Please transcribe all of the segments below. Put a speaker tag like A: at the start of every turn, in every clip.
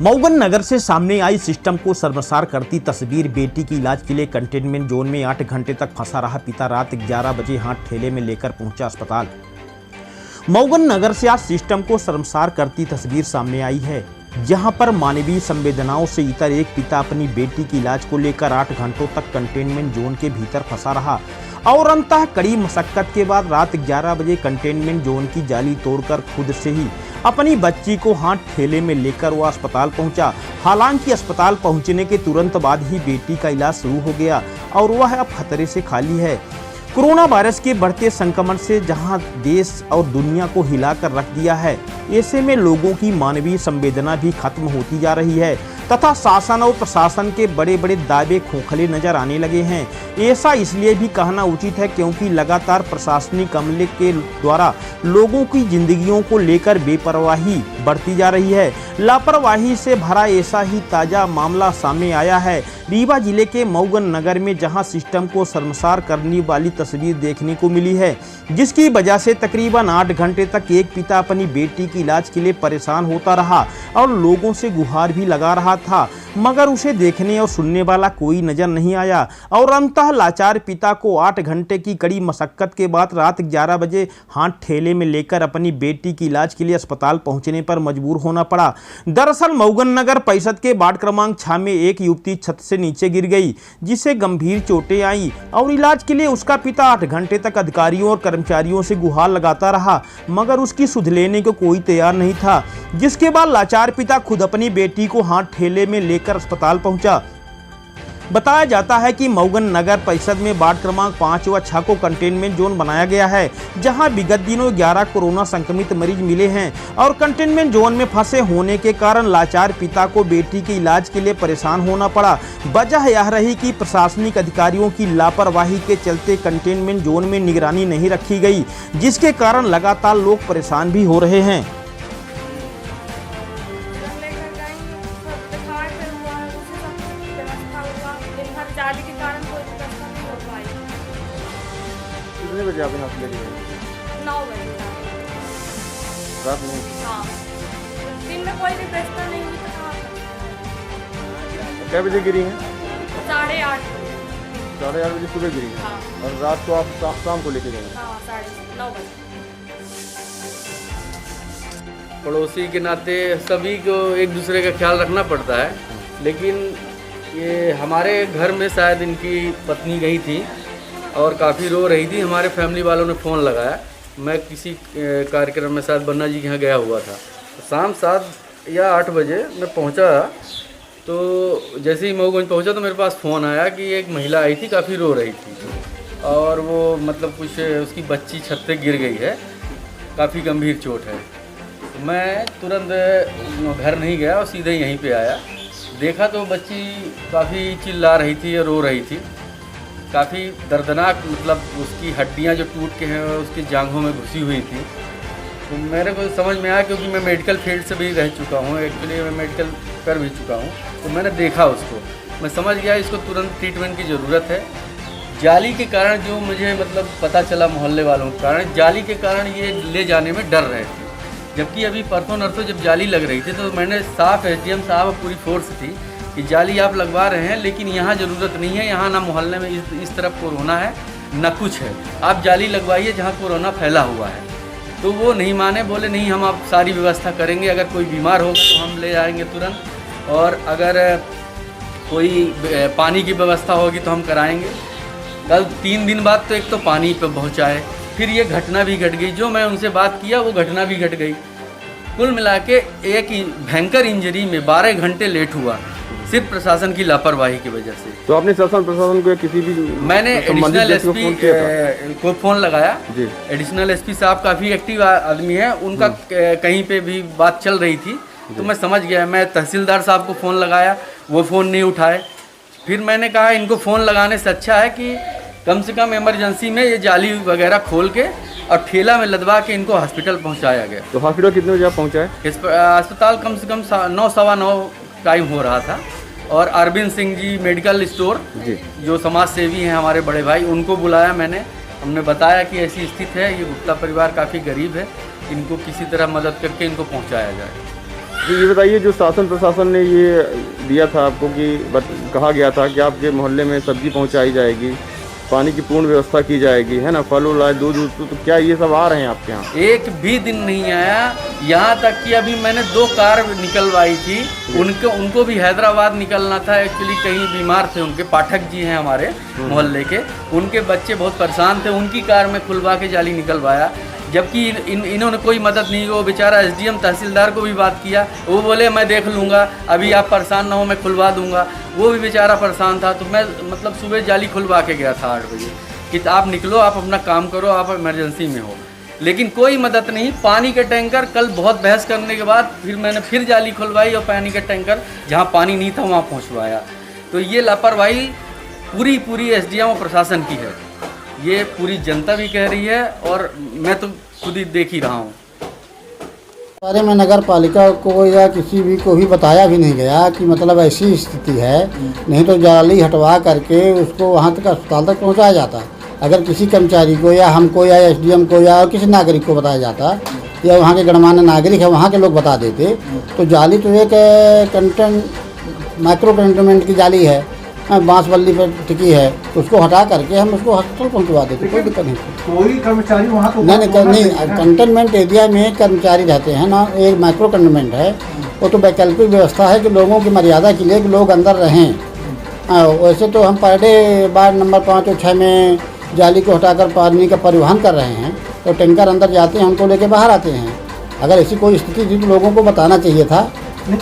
A: मऊगन नगर से सामने I system को शर्मसार करती तस्वीर। बेटी की इलाज के लिए कंटेनमेंट जोन में 8 घंटे तक फंसा रहा पिता रात 11 बजे हाथ ठेले में लेकर पहुंचा अस्पताल। मऊगन नगर से आज सिस्टम को शर्मसार करती तस्वीर सामने आई है, जहां पर मानवीय संवेदनाओं से इतर एक पिता अपनी बेटी की इलाज को लेकर 8 घंटों तक कंटेनमेंट जोन के भीतर फंसा रहा और अंततः कड़ी मशक्कत के बाद रात 11 बजे कंटेनमेंट जोन की जाली तोड़कर खुद से ही अपनी बच्ची को हाथ ठेले में लेकर वह अस्पताल पहुंचा। हालांकि अस्पताल पहुंचने के तुरंत बाद ही बेटी का इलाज शुरू हो गया और वह अब खतरे से खाली है। कोरोना वायरस के बढ़ते संक्रमण से जहां देश और दुनिया को हिलाकर रख दिया है, ऐसे में लोगों की मानवीय संवेदना भी खत्म होती जा रही है तथा शासन और प्रशासन के बड़े बड़े दावे खोखले नजर आने लगे हैं। ऐसा इसलिए भी कहना उचित है क्योंकि लगातार प्रशासनिक अमले के द्वारा लोगों की जिंदगियों को लेकर बेपरवाही बढ़ती जा रही है। लापरवाही से भरा ऐसा ही ताजा मामला सामने आया है रीवा जिले के मऊगन नगर में, जहां सिस्टम को शर्मसार करने वाली तस्वीर देखने को मिली है, जिसकी वजह से तकरीबन 8 घंटे तक एक पिता अपनी बेटी की इलाज के लिए परेशान होता रहा और लोगों से गुहार भी लगा रहा था, मगर उसे देखने और सुनने वाला कोई नजर नहीं आया और अंततः लाचार पिता को 8 घंटे की कड़ी मशक्कत के बाद रात 11 बजे हाथ ठेले में लेकर अपनी बेटी की इलाज के लिए अस्पताल पहुंचने पर मजबूर होना पड़ा। दरअसल मऊगन नगर परिषद के वार्ड क्रमांक 6 में एक युवती छत से नीचे गिर गई, जिसे गंभीर चोटें आई और इलाज के लिए उसका पिता 8 घंटे तक अधिकारियों और कर्मचारियों से गुहार लगाता रहा, मगर उसकी सुध लेने को कोई तैयार नहीं था, जिसके बाद लाचार पिता खुद अपनी बेटी को हाथ ठेले में लेकर अस्पताल पहुंचा। बताया जाता है कि मऊगन नगर परिषद में वार्ड क्रमांक 5 व 6 को कंटेनमेंट जोन बनाया गया है, जहां विगत दिनों 11 कोरोना संक्रमित मरीज मिले हैं और कंटेनमेंट जोन में फंसे होने के कारण लाचार पिता को बेटी के इलाज के लिए परेशान होना पड़ा। वजह यह रही कि प्रशासनिक अधिकारियों की लापरवाही के चलते कंटेनमेंट जोन में निगरानी नहीं रखी गई, जिसके कारण लगातार लोग परेशान भी हो रहे हैं।
B: जाली के कारण कोई व्यवस्था नहीं हो पाई।
C: कितने बजे आपने हॉस्पिटल गए?
B: 9 बजे
C: रात में?
B: हाँ, दिन में कोई भी व्यवस्था नहीं हुई तो कहाँ?
C: क्या बजे गिरी हैं?
B: 8:30।
C: 8:30 बजे सुबह गिरी हैं?
B: हाँ।
C: और रात को आप शाम को लेके गए?
B: हाँ, 9:30 बजे।
D: पड़ोसी के नाते सभी को एक दूसरे का ख्याल रखना पड़ता है, लेकिन ये हमारे घर में शायद इनकी पत्नी गई थी और काफ़ी रो रही थी। हमारे फैमिली वालों ने फ़ोन लगाया। मैं किसी कार्यक्रम में शायद बन्ना जी के यहाँ गया हुआ था। शाम 7 या 8 बजे मैं पहुँचा, तो जैसे ही मऊगंज पहुँचा तो मेरे पास फ़ोन आया कि एक महिला आई थी, काफ़ी रो रही थी और वो मतलब कुछ उसकी बच्ची छत पे गिर गई है, काफ़ी गंभीर चोट है। तो मैं तुरंत घर नहीं गया और सीधे यहीं पे आया। देखा तो बच्ची काफ़ी चिल्ला रही थी और रो रही थी, काफ़ी दर्दनाक, मतलब उसकी हड्डियां जो टूट के हैं उसकी जांघों में घुसी हुई थी। तो मेरे को समझ में आया, क्योंकि मैं मेडिकल फील्ड से भी रह चुका हूँ, एक्चुअली मैं मेडिकल कर भी चुका हूँ, तो मैंने देखा उसको, मैं समझ गया इसको तुरंत ट्रीटमेंट की ज़रूरत है। जाली के कारण जो मुझे मतलब पता चला मोहल्ले वालों के कारण, जाली के कारण ये ले जाने में डर रहे थे, जबकि अभी परसों नरसों जब जाली लग रही थी तो मैंने साफ एसडीएम साहब पूरी फोर्स थी कि जाली आप लगवा रहे हैं, लेकिन यहाँ ज़रूरत नहीं है, यहाँ ना मोहल्ले में इस तरफ कोरोना है ना कुछ है, आप जाली लगवाइए जहाँ कोरोना फैला हुआ है। तो वो नहीं माने, बोले नहीं हम आप सारी व्यवस्था करेंगे, अगर कोई बीमार होगा तो हम ले जाएंगे तुरंत, और अगर कोई पानी की व्यवस्था होगी तो हम कराएँगे। कल 3 दिन बाद तो एक तो पानी पे पहुँचाए, फिर ये घटना भी घट गई, जो मैं उनसे बात किया वो घटना भी घट गई। कुल मिला के एक भयंकर इंजरी में 12 घंटे लेट हुआ, सिर्फ प्रशासन की लापरवाही की वजह से।
C: तो आपने शासन प्रशासन को किसी भी
D: मैंने एडिशनल एसपी को फ़ोन लगाया
C: जी।
D: एडिशनल एसपी साहब काफ़ी एक्टिव आदमी है, उनका कहीं पे भी बात चल रही थी तो मैं समझ गया। मैं तहसीलदार साहब को फ़ोन लगाया, वो फ़ोन नहीं उठाए। फिर मैंने कहा इनको फ़ोन लगाने से अच्छा है कि कम से कम इमरजेंसी में ये जाली वगैरह खोल के और ठेला में लदवा के इनको हॉस्पिटल पहुंचाया गया।
C: तो हॉस्पिटल कितने बजे आप पहुंचाए?
D: अस्पताल कम से कम 9 सवा 9 टाइम हो रहा था, और अरविंद सिंह जी मेडिकल स्टोर
C: जी,
D: जो समाज सेवी हैं हमारे बड़े भाई, उनको बुलाया मैंने। हमने बताया कि ऐसी स्थिति है, ये गुप्ता परिवार काफ़ी गरीब है, इनको किसी तरह मदद करके इनको पहुँचाया जाए।
C: तो ये बताइए, जो शासन प्रशासन ने ये दिया था आपको कि कहा गया था कि आपके मोहल्ले में सब्जी पहुंचाई जाएगी, पानी की पूर्ण व्यवस्था की जाएगी, है ना, फल उल आए, दूध, तो क्या ये सब आ रहे हैं आपके यहाँ?
D: एक भी दिन नहीं आया। यहाँ तक कि अभी मैंने 2 कार निकलवाई थी, उनको भी हैदराबाद निकलना था। एक्चुअली कहीं बीमार थे, उनके पाठक जी हैं हमारे मोहल्ले के, उनके बच्चे बहुत परेशान थे, उनकी कार में खुलवा के जाली निकलवाया। जबकि इन्होंने कोई मदद नहीं की। वो बेचारा एसडीएम तहसीलदार को भी बात किया, वो बोले मैं देख लूँगा, अभी आप परेशान ना हो, मैं खुलवा दूँगा। वो भी बेचारा परेशान था। तो मैं मतलब सुबह जाली खुलवा के गया था 8 बजे कि आप निकलो, आप अपना काम करो, आप इमरजेंसी में हो। लेकिन कोई मदद नहीं। पानी के टैंकर, कल बहुत बहस करने के बाद फिर मैंने फिर जाली खुलवाई और पानी का टैंकर जहाँ पानी नहीं था वहाँ पहुँचवाया। तो ये लापरवाही पूरी एसडीएम और प्रशासन की है, ये पूरी जनता भी कह रही है और मैं तो खुद ही देख ही रहा हूँ।
E: बारे में नगर पालिका को या किसी भी को भी बताया भी नहीं गया कि मतलब ऐसी स्थिति है, नहीं तो जाली हटवा करके उसको वहाँ तक अस्पताल तक पहुँचाया जाता। अगर किसी कर्मचारी को या हमको या एसडीएम को या किसी नागरिक को बताया जाता या वहाँ के गणमान्य नागरिक है वहाँ के लोग बता देते, तो जाली तो एक माइक्रो कंटेनमेंट की जाली है, बांस बल्ली पर टिकी है, उसको हटा करके हम उसको हॉस्पिटल पहुंचवा देते, कोई दिक्कत नहीं।
F: कोई कर्मचारी वहाँ तो
E: नहीं, कंटेनमेंट एरिया में कर्मचारी रहते हैं ना, एक माइक्रो कंटेनमेंट है, वो तो वैकल्पिक व्यवस्था है कि लोगों की मर्यादा के लिए कि लोग अंदर रहें। वैसे तो हम पर डे वार्ड नंबर 5 और 6 में जाली को हटाकर पानी का परिवहन कर रहे हैं, तो टैंकर अंदर जाते हैं, उनको लेके बाहर आते हैं। अगर ऐसी कोई स्थिति थी तो लोगों को बताना चाहिए था।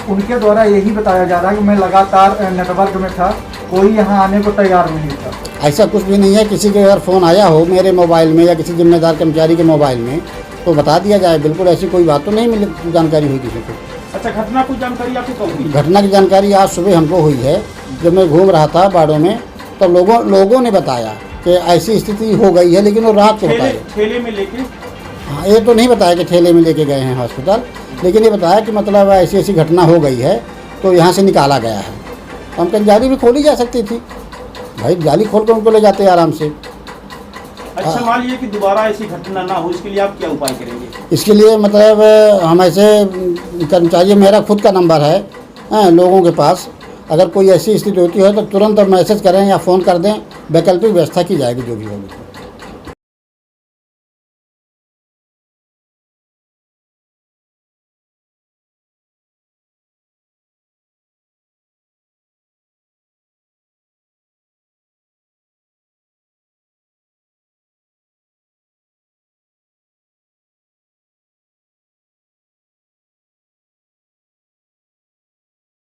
F: उनके द्वारा यही बताया जा रहा है कि मैं लगातार नेटवर्क में था, कोई यहाँ आने को तैयार नहीं था।
E: ऐसा कुछ भी नहीं है। किसी के अगर फ़ोन आया हो मेरे मोबाइल में या किसी जिम्मेदार कर्मचारी के मोबाइल में तो बता दिया जाए। बिल्कुल ऐसी कोई बात तो नहीं मिली, जानकारी हुई किसी को।
A: अच्छा, घटना की जानकारी आपको कब हुई?
E: घटना की जानकारी आज सुबह हमको हुई है। जब मैं घूम रहा था बाड़ों में तो लोगों ने बताया कि ऐसी स्थिति हो गई है, लेकिन वो रात को बताया।
A: ठेले में लेके?
E: हाँ, ये तो नहीं बताया कि ठेले में लेके गए हैं हॉस्पिटल, लेकिन ये बताया कि मतलब ऐसी घटना हो गई है तो यहाँ से निकाला गया है। हम कहीं जाली भी खोली जा सकती थी भाई, जाली खोल कर उनको ले जाते आराम से।
A: अच्छा, मान लीजिए कि दोबारा ऐसी घटना ना हो, इसके लिए आप क्या उपाय करेंगे?
E: इसके लिए मतलब हम ऐसे कर्मचारी, मेरा खुद का नंबर है लोगों के पास, अगर कोई ऐसी स्थिति होती है तो तुरंत मैसेज करें या फ़ोन कर दें, वैकल्पिक व्यवस्था की जाएगी जो भी होगी।